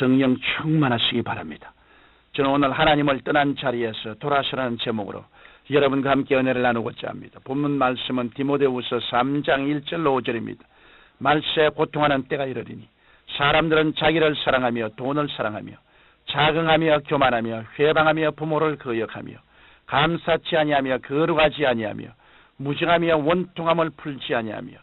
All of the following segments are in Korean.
성령 충만하시기 바랍니다. 저는 오늘 하나님을 떠난 자리에서 돌아서라는 제목으로 여러분과 함께 은혜를 나누고자 합니다. 본문 말씀은 디모데후서 3장 1절로 5절입니다. 말세에 고통하는 때가 이르리니 사람들은 자기를 사랑하며 돈을 사랑하며 자긍하며 교만하며 회방하며 부모를 거역하며 감사치 아니하며 거룩하지 아니하며 무정하며 원통함을 풀지 아니하며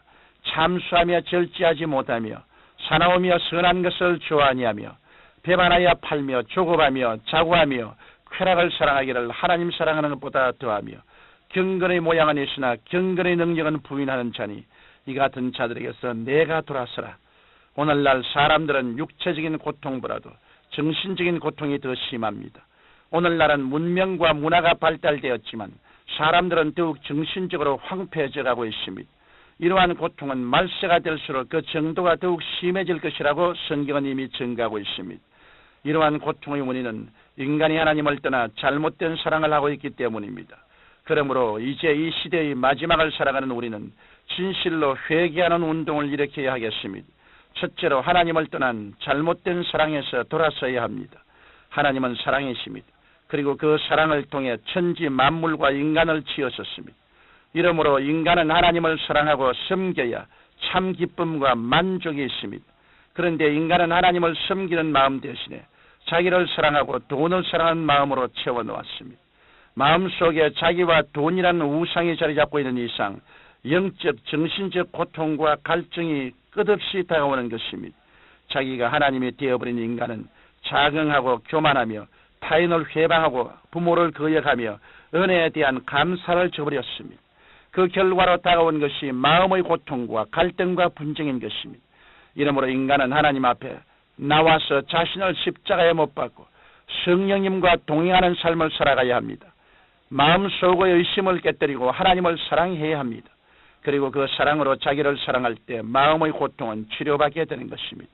참수하며 절제하지 못하며 사나우며 선한 것을 좋아하니하며 배반하여 팔며 조급하며 자고하며 쾌락을 사랑하기를 하나님 사랑하는 것보다 더하며 경건의 모양은 있으나 경건의 능력은 부인하는 자니 이 같은 자들에게서 내가 돌아서라. 오늘날 사람들은 육체적인 고통보다도 정신적인 고통이 더 심합니다. 오늘날은 문명과 문화가 발달되었지만 사람들은 더욱 정신적으로 황폐해져 가고 있습니다. 이러한 고통은 말세가 될수록 그 정도가 더욱 심해질 것이라고 성경은 이미 증가하고 있습니다. 이러한 고통의 원인은 인간이 하나님을 떠나 잘못된 사랑을 하고 있기 때문입니다. 그러므로 이제 이 시대의 마지막을 살아가는 우리는 진실로 회개하는 운동을 일으켜야 하겠습니다. 첫째로 하나님을 떠난 잘못된 사랑에서 돌아서야 합니다. 하나님은 사랑이십니다. 그리고 그 사랑을 통해 천지 만물과 인간을 지으셨습니다. 이러므로 인간은 하나님을 사랑하고 섬겨야 참 기쁨과 만족이 있습니다. 그런데 인간은 하나님을 섬기는 마음 대신에 자기를 사랑하고 돈을 사랑하는 마음으로 채워놓았습니다. 마음속에 자기와 돈이라는 우상이 자리 잡고 있는 이상 영적, 정신적 고통과 갈증이 끝없이 다가오는 것입니다. 자기가 하나님이 되어버린 인간은 자긍하고 교만하며 타인을 회방하고 부모를 거역하며 은혜에 대한 감사를 저버렸습니다. 그 결과로 다가온 것이 마음의 고통과 갈등과 분쟁인 것입니다. 이러므로 인간은 하나님 앞에 나와서 자신을 십자가에 못 박고 성령님과 동행하는 삶을 살아가야 합니다. 마음속의 의심을 깨뜨리고 하나님을 사랑해야 합니다. 그리고 그 사랑으로 자기를 사랑할 때 마음의 고통은 치료받게 되는 것입니다.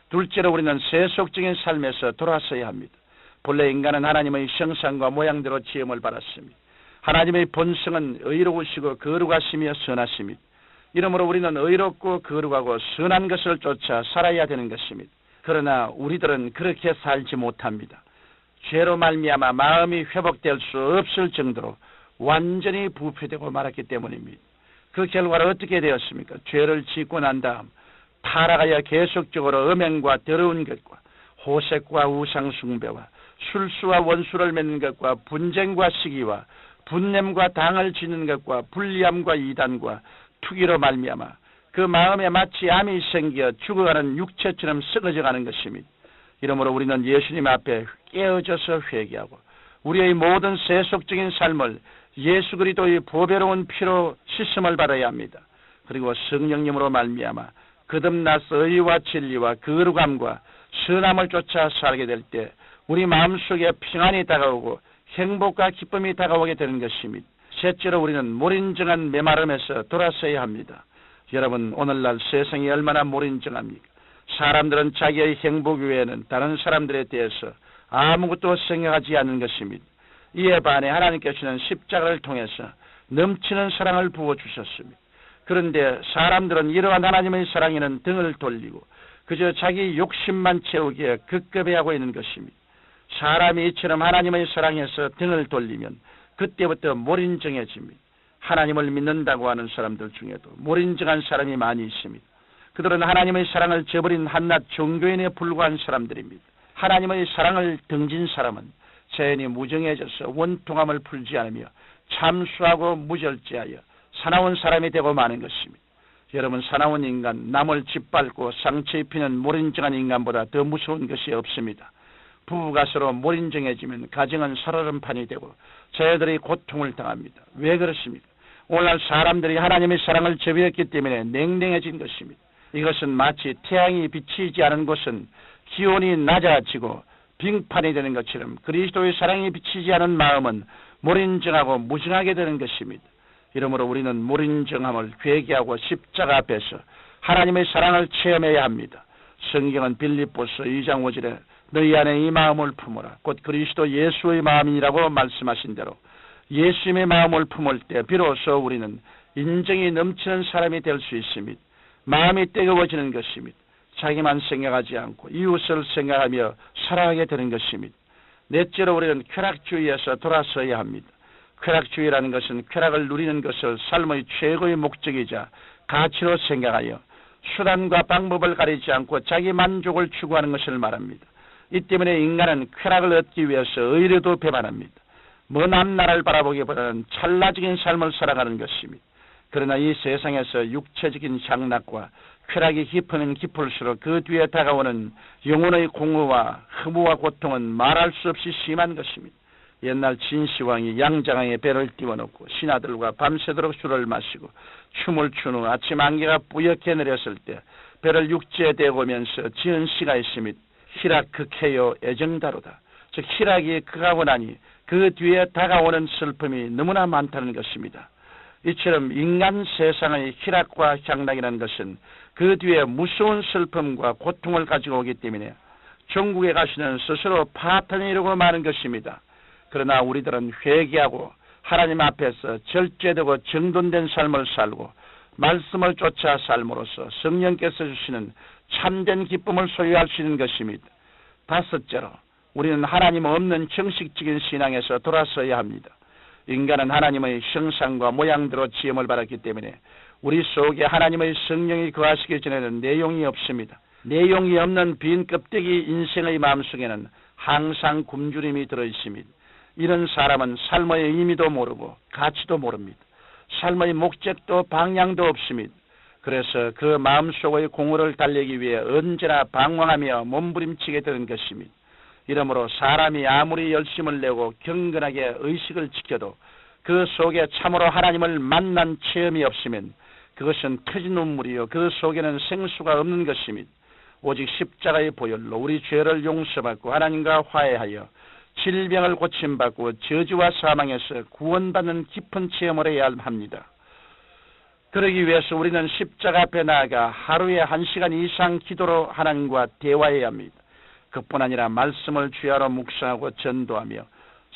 둘째로 우리는 세속적인 삶에서 돌아서야 합니다. 본래 인간은 하나님의 형상과 모양대로 지음을 받았습니다. 하나님의 본성은 의로우시고 거룩하시며 선하십니다. 이러므로 우리는 의롭고 거룩하고 선한 것을 쫓아 살아야 되는 것입니다. 그러나 우리들은 그렇게 살지 못합니다. 죄로 말미암아 마음이 회복될 수 없을 정도로 완전히 부패되고 말았기 때문입니다. 그 결과로 어떻게 되었습니까? 죄를 짓고 난 다음 타락하여 계속적으로 음행과 더러운 것과 호색과 우상숭배와 술수와 원수를 맺는 것과 분쟁과 시기와 분냄과 당을 짓는 것과 불리함과 이단과 투기로 말미암아 그 마음에 마치 암이 생겨 죽어가는 육체처럼 썩어져가는 것입니다. 이러므로 우리는 예수님 앞에 깨어져서 회개하고 우리의 모든 세속적인 삶을 예수 그리스도의 보배로운 피로 씻음을 받아야 합니다. 그리고 성령님으로 말미암아 거듭나서 의와 진리와 거룩함과 선함을 쫓아 살게 될 때 우리 마음속에 평안이 다가오고 행복과 기쁨이 다가오게 되는 것입니다. 셋째로 우리는 몰인정한 메마름에서 돌아서야 합니다. 여러분, 오늘날 세상이 얼마나 몰인정합니까? 사람들은 자기의 행복 외에는 다른 사람들에 대해서 아무것도 생각하지 않는 것입니다. 이에 반해 하나님께서는 십자가를 통해서 넘치는 사랑을 부어주셨습니다. 그런데 사람들은 이러한 하나님의 사랑에는 등을 돌리고 그저 자기 욕심만 채우기에 급급해하고 있는 것입니다. 사람이 이처럼 하나님의 사랑에서 등을 돌리면 그때부터 몰인정해집니다. 하나님을 믿는다고 하는 사람들 중에도 몰인정한 사람이 많이 있습니다. 그들은 하나님의 사랑을 저버린 한낱 종교인에 불과한 사람들입니다. 하나님의 사랑을 등진 사람은 자연히 무정해져서 원통함을 풀지 않으며 참수하고 무절제하여 사나운 사람이 되고 마는 것입니다. 여러분, 사나운 인간, 남을 짓밟고 상처 입히는 몰인정한 인간보다 더 무서운 것이 없습니다. 부부가 서로 몰인정해지면 가정은 살얼음판이 되고 자녀들이 고통을 당합니다. 왜 그렇습니까? 오늘날 사람들이 하나님의 사랑을 저버렸기 때문에 냉랭해진 것입니다. 이것은 마치 태양이 비치지 않은 곳은 기온이 낮아지고 빙판이 되는 것처럼 그리스도의 사랑이 비치지 않은 마음은 몰인정하고 무정하게 되는 것입니다. 이러므로 우리는 몰인정함을 회개하고 십자가 앞에서 하나님의 사랑을 체험해야 합니다. 성경은 빌립보서 2장 5절에 너희 안에 이 마음을 품어라. 곧 그리스도 예수의 마음이라고 말씀하신 대로 예수님의 마음을 품을 때 비로소 우리는 인정이 넘치는 사람이 될 수 있습니다. 마음이 뜨거워지는 것입니다. 자기만 생각하지 않고 이웃을 생각하며 살아가게 되는 것입니다. 넷째로 우리는 쾌락주의에서 돌아서야 합니다. 쾌락주의라는 것은 쾌락을 누리는 것을 삶의 최고의 목적이자 가치로 생각하여 수단과 방법을 가리지 않고 자기 만족을 추구하는 것을 말합니다. 이 때문에 인간은 쾌락을 얻기 위해서 의료도 배반합니다. 먼 앞나라를 바라보기보다는 찰나적인 삶을 살아가는 것입니다. 그러나 이 세상에서 육체적인 향락과 쾌락이 깊으면 깊을수록 그 뒤에 다가오는 영혼의 공허와 흠우와 고통은 말할 수 없이 심한 것입니다. 옛날 진시황이 양장항에 배를 띄워놓고 신하들과 밤새도록 술을 마시고 춤을 춘 후 아침 안개가 뿌옇게 내렸을 때 배를 육지에 대고면서 지은 시가 있습니다. 희락 극해요 애정다루다. 즉 희락이 극하고 나니 그 뒤에 다가오는 슬픔이 너무나 많다는 것입니다. 이처럼 인간 세상의 희락과 향락이라는 것은 그 뒤에 무서운 슬픔과 고통을 가지고 오기 때문에 천국에 가시는 스스로 파탄을 이루고 마는 것입니다. 그러나 우리들은 회개하고 하나님 앞에서 절제되고 정돈된 삶을 살고 말씀을 쫓아 삶으로써 성령께서 주시는 참된 기쁨을 소유할 수 있는 것입니다. 다섯째로 우리는 하나님 없는 정식적인 신앙에서 돌아서야 합니다. 인간은 하나님의 형상과 모양대로 지음을 받았기 때문에 우리 속에 하나님의 성령이 거하시기 전에는 내용이 없습니다. 내용이 없는 빈 껍데기 인생의 마음속에는 항상 굶주림이 들어있습니다. 이런 사람은 삶의 의미도 모르고 가치도 모릅니다. 삶의 목적도 방향도 없습니다. 그래서 그 마음속의 공허를 달래기 위해 언제나 방황하며 몸부림치게 되는 것입니다. 이러므로 사람이 아무리 열심을 내고 경건하게 의식을 지켜도 그 속에 참으로 하나님을 만난 체험이 없으면 그것은 터진 눈물이요 그 속에는 생수가 없는 것입니다. 오직 십자가의 보혈로 우리 죄를 용서받고 하나님과 화해하여 질병을 고침받고 저주와 사망에서 구원받는 깊은 체험을 해야 합니다. 그러기 위해서 우리는 십자가 앞에 나아가 하루에 1시간 이상 기도로 하나님과 대화해야 합니다. 그뿐 아니라 말씀을 주야로 묵상하고 전도하며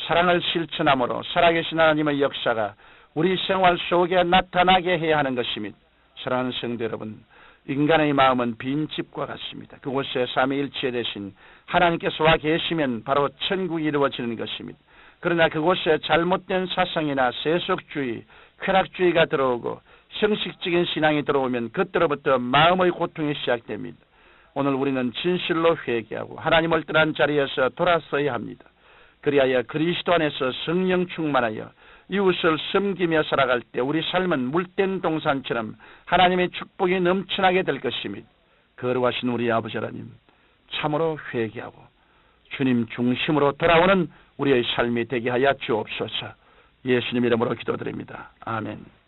사랑을 실천함으로 살아계신 하나님의 역사가 우리 생활 속에 나타나게 해야 하는 것입니다. 사랑하는 성도 여러분, 인간의 마음은 빈 집과 같습니다. 그곳에 삼위일체 되신 하나님께서 와 계시면 바로 천국이 이루어지는 것입니다. 그러나 그곳에 잘못된 사상이나 세속주의, 쾌락주의가 들어오고 형식적인 신앙이 들어오면 그때로부터 마음의 고통이 시작됩니다. 오늘 우리는 진실로 회개하고 하나님을 떠난 자리에서 돌아서야 합니다. 그리하여 그리스도 안에서 성령 충만하여 이웃을 섬기며 살아갈 때 우리 삶은 물된 동산처럼 하나님의 축복이 넘쳐나게 될 것입니다. 거룩하신 우리 아버지 하나님, 참으로 회개하고 주님 중심으로 돌아오는 우리의 삶이 되게 하여 주옵소서. 예수님 이름으로 기도드립니다. 아멘.